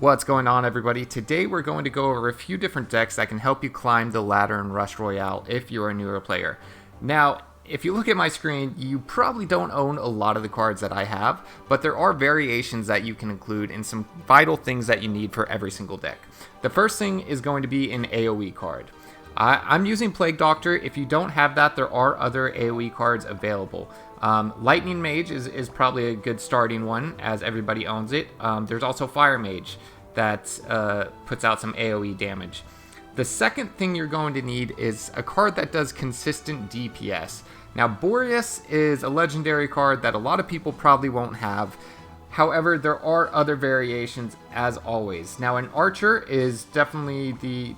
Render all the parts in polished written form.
What's going on, everybody? Today we're going to go over a few different decks that can help you climb the ladder in Rush Royale if you're a newer player. Now, if you look at my screen, you probably don't own a lot of the cards that I have, but there are variations that you can include in some vital things that you need for every single deck. The first thing is going to be an AoE card. I'm using Plague Doctor. If you don't have that, there are other AoE cards available. Lightning Mage is probably a good starting one, as everybody owns it. There's also Fire Mage that puts out some AoE damage. The second thing you're going to need is a card that does consistent DPS. Now, Boreas is a legendary card that a lot of people probably won't have. However, there are other variations, as always. Now, an Archer is definitely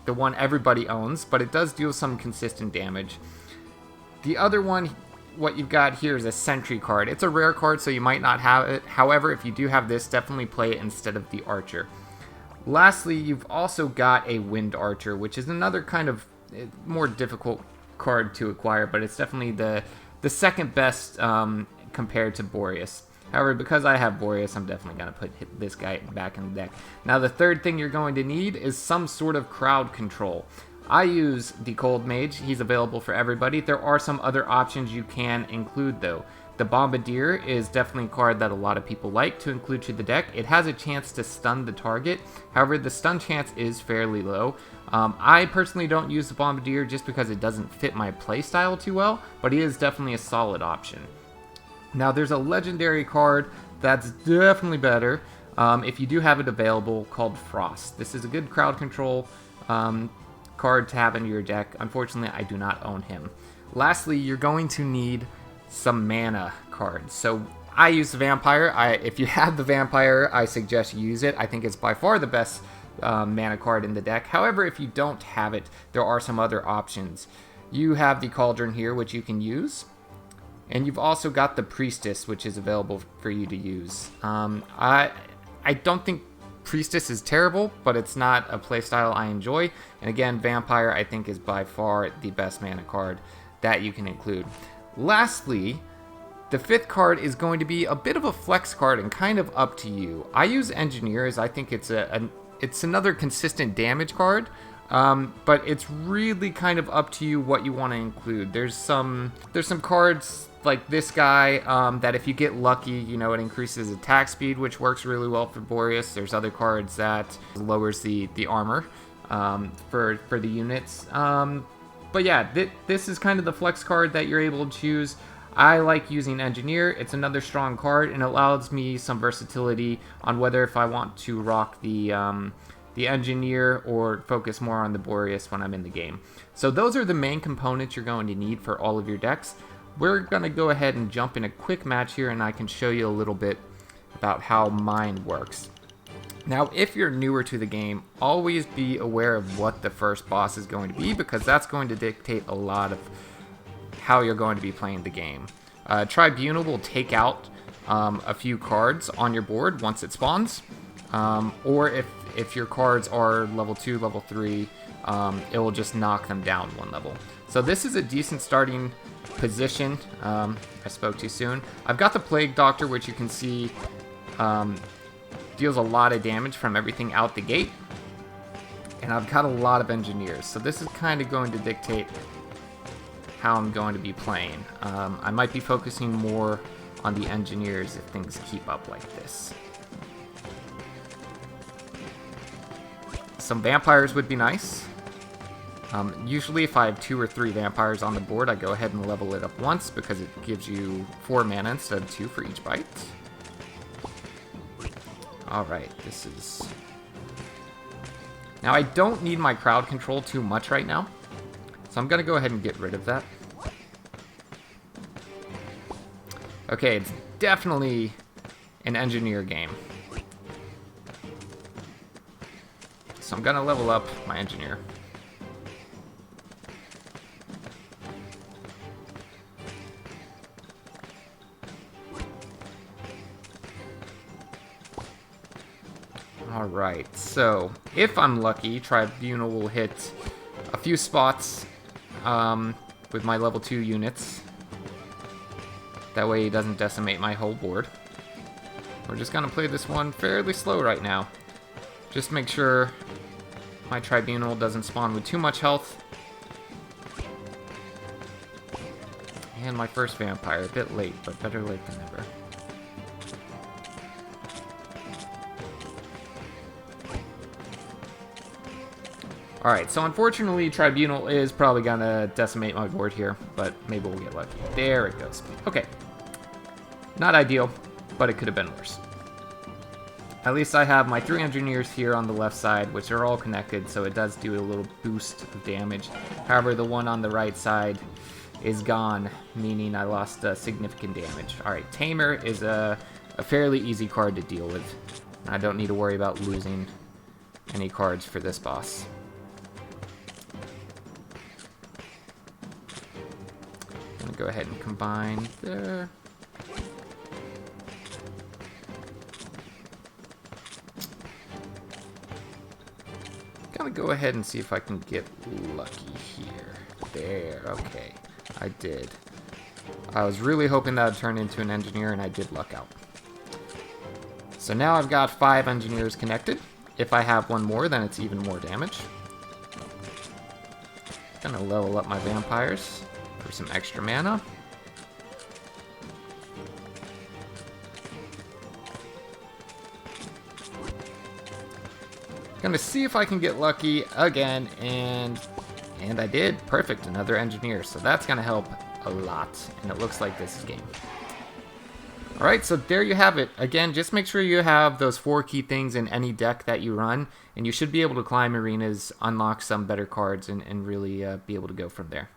the one everybody owns, but it does deal some consistent damage. The other one, what you've got here, is a Sentry card. It's a rare card, so you might not have it. However, if you do have this, definitely play it instead of the Archer. Lastly, you've also got a Wind Archer, which is another kind of more difficult card to acquire, but it's definitely the second best compared to Boreas. However, because I have Boreas, I'm definitely going to put this guy back in the deck. Now, the third thing you're going to need is some sort of crowd control. I use the Cold Mage. He's available for everybody. There are some other options you can include, though. The Bombardier is definitely a card that a lot of people like to include to the deck. It has a chance to stun the target. However, the stun chance is fairly low. I personally don't use the Bombardier just because it doesn't fit my playstyle too well, but he is definitely a solid option. Now, there's a legendary card that's definitely better if you do have it available, called Frost. This is a good crowd control card to have in your deck. Unfortunately, I do not own him. Lastly, you're going to need some mana cards. So I use the Vampire. If you have the Vampire, I suggest you use it. I think it's by far the best mana card in the deck. However, if you don't have it, there are some other options. You have the Cauldron here, which you can use. And you've also got the Priestess, which is available for you to use. I don't think Priestess is terrible, but it's not a playstyle I enjoy. And again, Vampire, I think, is by far the best mana card that you can include. Lastly, the fifth card is going to be a bit of a flex card and kind of up to you. I use Engineer, as I think it's it's another consistent damage card. But it's really kind of up to you what you want to include. There's some cards like this guy that if you get lucky, you know, it increases attack speed, which works really well for Boreas. There's other cards that lowers the armor for the units. But yeah, this is kind of the flex card that you're able to choose. I like using Engineer. It's another strong card and allows me some versatility on whether if I want to rock the Engineer or focus more on the Boreas when I'm in the game. So those are the main components you're going to need for all of your decks. We're going to go ahead and jump in a quick match here, and I can show you a little bit about how mine works. Now, if you're newer to the game, always be aware of what the first boss is going to be, because that's going to dictate a lot of how you're going to be playing the game. Tribunal will take out a few cards on your board once it spawns, or if your cards are level 2, level 3, it will just knock them down one level. So this is a decent starting position. I spoke too soon. I've got the Plague Doctor, which you can see deals a lot of damage from everything out the gate. And I've got a lot of Engineers. So this is kind of going to dictate how I'm going to be playing. I might be focusing more on the Engineers if things keep up like this. Some Vampires would be nice. Usually if I have 2 or 3 Vampires on the board, I go ahead and level it up once because it gives you 4 mana instead of 2 for each bite. Alright, this is... Now, I don't need my crowd control too much right now, so I'm going to go ahead and get rid of that. Okay, it's definitely an Engineer game. So I'm going to level up my Engineer. Alright, so if I'm lucky, Tribunal will hit a few spots with my level 2 units. That way he doesn't decimate my whole board. We're just going to play this one fairly slow right now. Just make sure my Tribunal doesn't spawn with too much health. And my first Vampire, a bit late, but better late than never. Alright, so unfortunately Tribunal is probably gonna decimate my board here, but maybe we'll get lucky. There it goes. Okay. Not ideal, but it could have been worse. At least I have my 3 Engineers here on the left side, which are all connected, so it does do a little boost of damage. However, the one on the right side is gone, meaning I lost significant damage. Alright, Tamer is a fairly easy card to deal with. I don't need to worry about losing any cards for this boss. I'm gonna go ahead and combine there. Gonna go ahead and see if I can get lucky here. There, okay. I did. I was really hoping that would turn into an Engineer, and I did luck out. So now I've got 5 Engineers connected. If I have one more, then it's even more damage. Gonna level up my Vampires for some extra mana. Gonna see if I can get lucky again, and I did. Perfect, another Engineer. So that's gonna help a lot, and it looks like this is game. Alright, so there you have it. Again, just make sure you have those 4 key things in any deck that you run, and you should be able to climb arenas, unlock some better cards, and really be able to go from there.